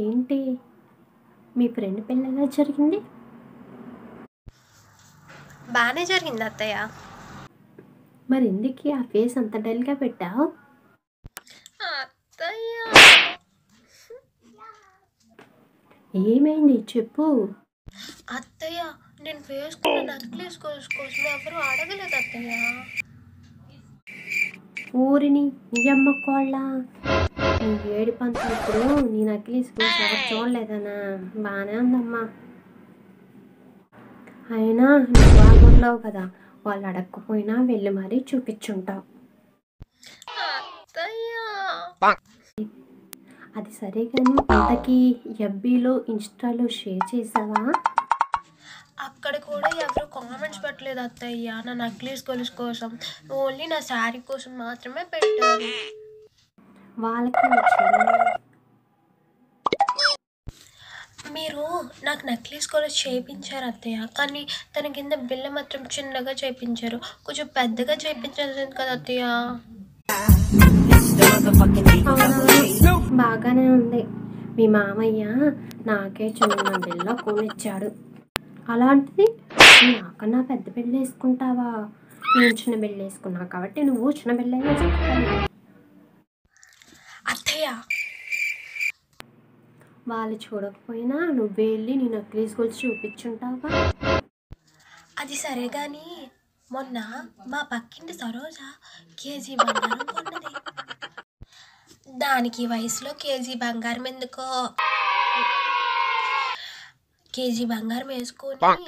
ఏంటి మీ ఫ్రెండ్ పెళ్ళి ఎలా జరిగింది? బాగానే జరిగింది అత్తయ్య. మరి ఎందుకు ఆ ఫేస్ అంత డల్గా పెట్టావు? అత్తయ్య ఏమైంది చెప్పు. అత్తయ్య నేను వేసుకున్న నెక్లెస్ కోసం ఎవరు అడగలేదు అత్తయ్య. ఊరిని నిజమ్మ కోళ్ళ నీ ఏడు పంత ఇప్పుడు నీ నకిలీస్ ఎవరు చూడలేదనా? బాగానే ఉందమ్మా. అయినా నువ్వు బాగుండవు కదా, వాళ్ళు అడగకపోయినా వెళ్ళి మరీ చూపించుంటావు. అది సరే కానీ ఇంతకీ ఎఫ్బీలో ఇన్స్టాలో షేర్ చేసావా? అక్కడ కూడా ఎవరు కామెంట్స్ పెట్టలేదు అత్తయ్య. నా నెక్లెస్ గొలుసు కోసం ఓన్లీ నా శారీ కోసం మాత్రమే పెట్టారు. వాళ్ళకి వచ్చింది. మీరు నాకు నెక్లెస్ గొలుసు చేయించారు అత్తయ్య, కానీ తన కింద బిల్ల మాత్రం చిన్నగా చేయించారు. కొంచెం పెద్దగా చేయించాల్సింది కదా అత్తయ్య. బాగానే ఉంది. మీ మామయ్య నాకే చిన్న బిల్ల కొనిచ్చాడు. అలాంటిది నాకన్నా పెద్ద బిళ్ళ వేసుకుంటావా? నేను చిన్న బిళ్ళ వేసుకున్నా కాబట్టి నువ్వు చిన్న బిళ్ళ వేసుకోవాలి. అత్తయ్య వాళ్ళు చూడకపోయినా నువ్వు వెళ్ళి నీ నెక్లెస్ గొలుసు చూపించుంటావా? అది సరే కానీ మొన్న మా పక్కింటి సరోజ కేజీ బంగారం కొన్నది. దానికి వయసులో కేజీ బంగారం ఎందుకో కేజీ బంగారం వేసుకొని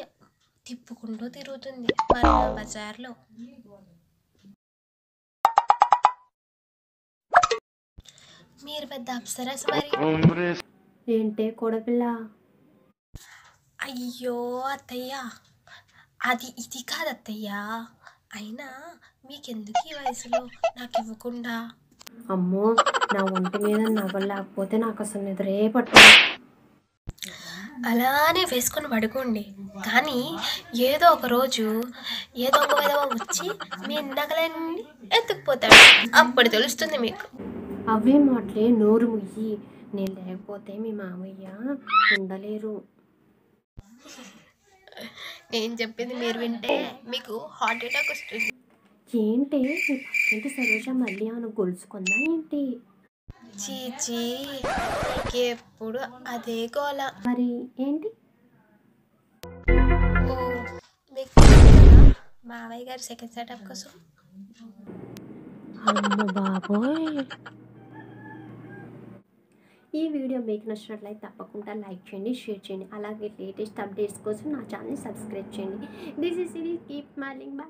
తిప్పుకుంటూ తిరుగుతుంది మన బజార్లో. మీరు పెద్ద అప్సరస మరి. ఏంటే కొడపిల్ల? అయ్యో అత్తయ్య, ఇది కాదు అత్తయ్య. అయినా మీకెందుకు ఈ వయసులో నాకు ఇవ్వకుండా? అమ్మో, నా ఒంటి మీద నవ్వు లేకపోతే నాకు అసలు నిద్రే పట్టదు. అలానే వేసుకొని పడుకోండి, కానీ ఏదో ఒక రోజు ఏదో ఒక విధంగా వచ్చి మీ నగలన్నీ ఎత్తుకుపోతాడు. అప్పుడు తెలుస్తుంది మీకు. అవే మాటలే, నోరు ముయ్యి. నేను లేకపోతే మీ మామయ్య ఉండలేరు. నేను చెప్పింది మీరు వింటే మీకు హార్ట్ అటాక్ వస్తుంది. ఏంటి మీ పక్కింటి సరోజ మళ్ళీ ఆమె గొలుసుకుందా ఏంటి? చీచీ, ఎప్పుడు అదే గోల. మరి ఏంటి? ఓ, మీకు తెలుసు కదా మావయ్య గారి సెకండ్ సెటప్ కోసం. అమ్మ బాబోయ్. ఈ వీడియో మీకు నచ్చినట్లయితే తప్పకుండా లైక్ చేయండి, షేర్ చేయండి. అలాగే లేటెస్ట్ అప్డేట్స్ కోసం నా ఛానల్ సబ్స్క్రైబ్ చేయండి. This is series, keep smiling, by.